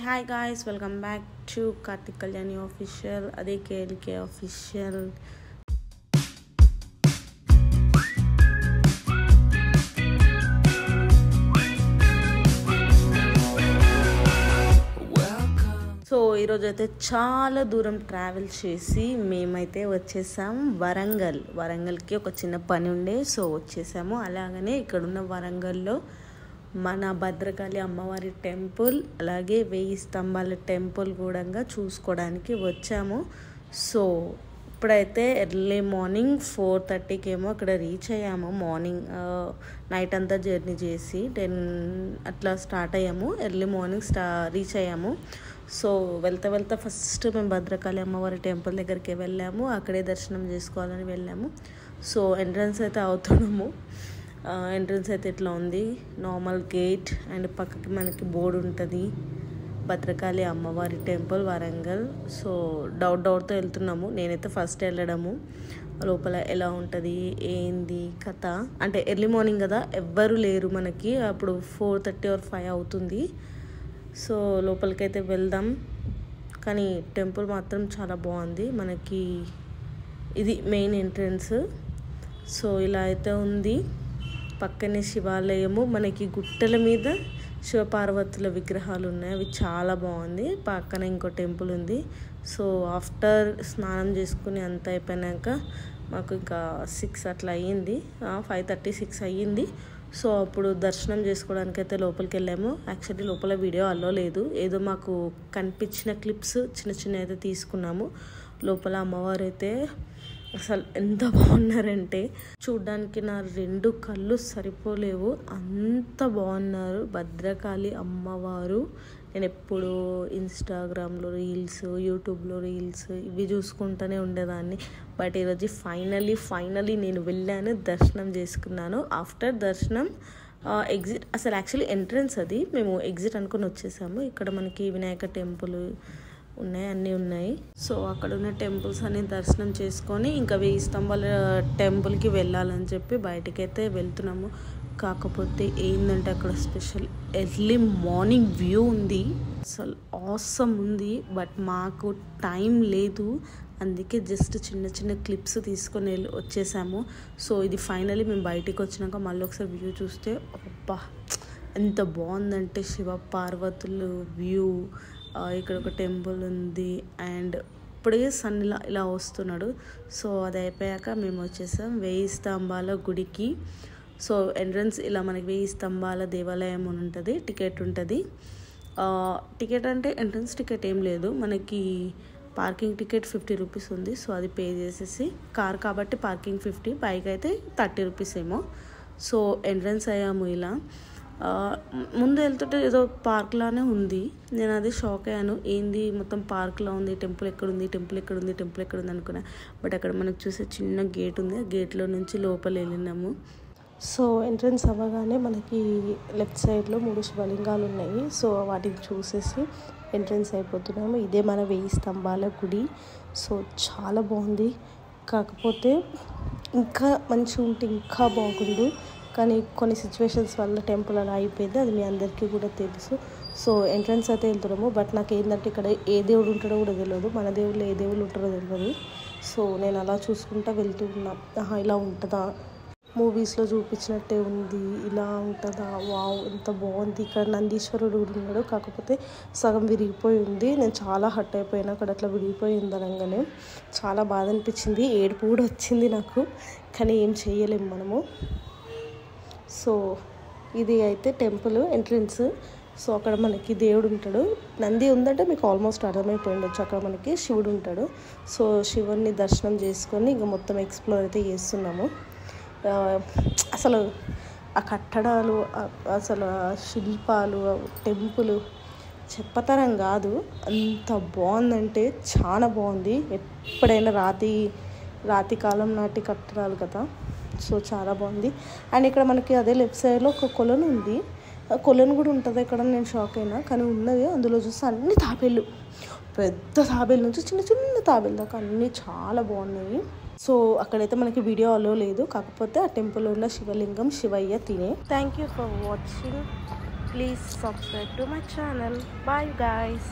Hi guys, welcome back to Karthik Kalyani official, Ade KLK official. So ఈరోజు అయితే చాలా దూరం ట్రావెల్ చేసి మేమైతే వచ్చేసాం వరంగల్కి ఒక చిన్న పని ఉండే సో వచ్చేసాము. అలాగనే ఇక్కడున్న వరంగల్లో మన భద్రకాళి అమ్మవారి టెంపుల్ అలాగే 1000 స్తంభాల టెంపుల్ కూడా చూసుకోవడానికి వచ్చాము. సో ఇప్పుడైతే ఎర్లీ మార్నింగ్ 4:30కి ఏమో అక్కడ రీచ్ అయ్యాము. మార్నింగ్ నైట్ అంతా జర్నీ చేసి 10 అట్లా స్టార్ట్ అయ్యాము. ఎర్లీ మార్నింగ్ రీచ్ అయ్యాము. సో వెళ్తా ఫస్ట్ మేము భద్రకాళి అమ్మవారి టెంపుల్ దగ్గరికి వెళ్ళాము. అక్కడే దర్శనం చేసుకోవాలని వెళ్ళాము. సో ఎంట్రన్స్ అయితే అవుతున్నాము. ఎంట్రన్స్ అయితే ఇట్లా ఉంది, నార్మల్ గేట్ అండ్ పక్కకి మనకి బోర్డు ఉంటుంది, భద్రకాళి అమ్మవారి టెంపుల్ వరంగల్. సో డౌట్తో వెళ్తున్నాము. నేనైతే ఫస్ట్ వెళ్ళడము, లోపల ఎలా ఉంటుంది ఏంది కథ అంటే ఎర్లీ మార్నింగ్ కదా, ఎవ్వరు లేరు మనకి. అప్పుడు 4:30 or 5 అవుతుంది. సో లోపలికైతే వెళ్దాం. కానీ టెంపుల్ మాత్రం చాలా బాగుంది. మనకి ఇది మెయిన్ ఎంట్రన్స్. సో ఇలా అయితే ఉంది. పక్కనే శివాలయము, మనకి గుట్టల మీద శివపార్వతుల విగ్రహాలు ఉన్నాయి, అవి చాలా బాగుంది. పక్కన ఇంకో టెంపుల్ ఉంది. సో ఆఫ్టర్ స్నానం చేసుకుని అంతా అయిపోయినాక మాకు ఇంకా 6 అట్లా అయ్యింది, 5:36 అయ్యింది. సో అప్పుడు దర్శనం చేసుకోవడానికి అయితే లోపలికి వెళ్ళాము. యాక్చువల్లీ లోపల వీడియో అలో లేదు, ఏదో మాకు కనిపించిన క్లిప్స్ చిన్న అయితే తీసుకున్నాము. లోపల అమ్మవారు అయితే అసలు ఎంత బాగున్నారంటే చూడ్డానికి నా 2 కళ్ళు సరిపోలేవు, అంత బాగున్నారు భద్రకాళి అమ్మవారు. నేను ఎప్పుడు ఇన్స్టాగ్రామ్లో రీల్స్, యూట్యూబ్లో రీల్స్ ఇవి చూసుకుంటూనే ఉండేదాన్ని. బట్ ఈరోజు ఫైనలీ నేను వెళ్ళాను, దర్శనం చేసుకున్నాను. ఆఫ్టర్ దర్శనం ఎగ్జిట్, అసలు యాక్చువల్లీ ఎంట్రన్స్ అది, మేము ఎగ్జిట్ అనుకుని వచ్చేసాము. ఇక్కడ మనకి వినాయక టెంపుల్ ఉన్నాయి, అన్నీ ఉన్నాయి. సో అక్కడ ఉన్న టెంపుల్స్ అన్ని దర్శనం చేసుకొని ఇంకా 1000 స్తంభాల టెంపుల్కి వెళ్ళాలని చెప్పి బయటకైతే వెళ్తున్నాము. కాకపోతే ఏంటంటే అక్కడ స్పెషల్ ఎర్లీ మార్నింగ్ వ్యూ ఉంది, అసలు ఆసమ్ ఉంది. బట్ మాకు టైం లేదు, అందుకే జస్ట్ చిన్న క్లిప్స్ తీసుకొని వచ్చేసాము. సో ఇది ఫైనలీ మేము బయటికి వచ్చినాక మళ్ళీ ఒకసారి వ్యూ చూస్తే అబ్బా ఎంత బాగుందంటే శివ పార్వతులు వ్యూ. ఇక్కడ ఒక టెంపుల్ ఉంది అండ్ ఇప్పుడే సన్ ఇలా వస్తున్నాడు. సో అది అయిపోయాక మేము వచ్చేసాం 1000 స్తంభాల గుడికి. సో ఎంట్రన్స్ ఇలా మనకి 1000 స్తంభాల దేవాలయం అని ఉంటుంది, టికెట్ ఉంటుంది. టికెట్ అంటే ఎంట్రన్స్ టికెట్ ఏం లేదు, మనకి పార్కింగ్ టికెట్ 50 రూపీస్ ఉంది. సో అది పే చేసేసి, కార్ కాబట్టి పార్కింగ్ 50, బైక్ అయితే 30 రూపీస్ ఏమో. సో ఎంట్రన్స్ అయ్యాము. ఇలా ముందు వెళ్తుంటే ఏదో పార్క్ లానే ఉంది, నేను అది షాక్ అయ్యాను, ఏంది మొత్తం పార్క్లో ఉంది, టెంపుల్ ఎక్కడుంది అనుకున్నా. బట్ అక్కడ మనకు చూసే చిన్న గేట్ ఉంది, ఆ గేట్లో నుంచి లోపల వెళ్ళినాము. సో ఎంట్రన్స్ అవ్వగానే మనకి లెఫ్ట్ సైడ్లో 3 శివలింగాలు ఉన్నాయి. సో వాటిని చూసేసి ఎంట్రన్స్ అయిపోతున్నాము. ఇదే మన 1000 స్తంభాల గుడి. సో చాలా బాగుంది, కాకపోతే ఇంకా మంచిగా ఉంటే ఇంకా బాగుండు, కానీ కొన్ని సిచ్యువేషన్స్ వల్ల టెంపుల్ అలా అయిపోయింది, అది మీ అందరికీ కూడా తెలుసు. సో ఎంట్రన్స్ అయితే వెళ్తున్నాము. బట్ నాకు ఏంటంటే ఇక్కడ ఏ దేవుడు ఉంటాడో కూడా తెలియదు, మన దేవుళ్ళు ఏ దేవుళ్ళు ఉంటారో తెలియదు. సో నేను అలా చూసుకుంటా వెళ్తూ ఉన్నా, ఇలా ఉంటుందా, మూవీస్లో చూపించినట్టే ఉంది, ఇలా ఉంటుందా, వావ్ ఎంత బాగుంది. ఇక్కడ నందీశ్వరుడు ఉన్నాడు, కాకపోతే సగం విరిగిపోయి ఉంది. నేను చాలా హర్ట్ అయిపోయినా అక్కడ అట్లా విరిగిపోయింది అనగానే, చాలా బాధ అనిపించింది, ఏడుపు కూడా వచ్చింది నాకు. కానీ ఏం చేయలేము మనము. సో ఇది అయితే టెంపుల్ ఎంట్రన్స్. సో అక్కడ మనకి దేవుడు ఉంటాడు, నంది ఉందంటే మీకు ఆల్మోస్ట్ అర్థమైపోయి ఉండొచ్చు, అక్కడ మనకి శివుడు ఉంటాడు. సో శివుడిని దర్శనం చేసుకొని ఇంకా మొత్తం ఎక్స్ప్లోర్ అయితే చేస్తున్నాము. అసలు ఆ కట్టడాలు, అసలు ఆ శిల్పాలు, టెంపుల్ చెప్పతరం కాదు, అంత బాగుందంటే చాలా బాగుంది. ఎప్పుడైనా రాతి కాలం నాటి కట్టడాలు కదా, సో చాలా బాగుంది. అండ్ ఇక్కడ మనకి అదే లెఫ్ట్ సైడ్లో ఒక కొలను ఉంది, కొలను కూడా ఉంటుంది ఇక్కడ, నేను షాక్ అయినా. కానీ ఉన్నది, అందులో చూస్తే అన్ని తాబేళ్ళు, పెద్ద తాబేలు నుంచి చిన్న తాబేలు దాకా అన్నీ చాలా బాగున్నాయి. సో అక్కడైతే మనకి వీడియో అలో లేదు, కాకపోతే ఆ టెంపుల్లో ఉన్న శివలింగం శివయ్య తినే. Thank you for watching. Please subscribe to my channel. Bye guys.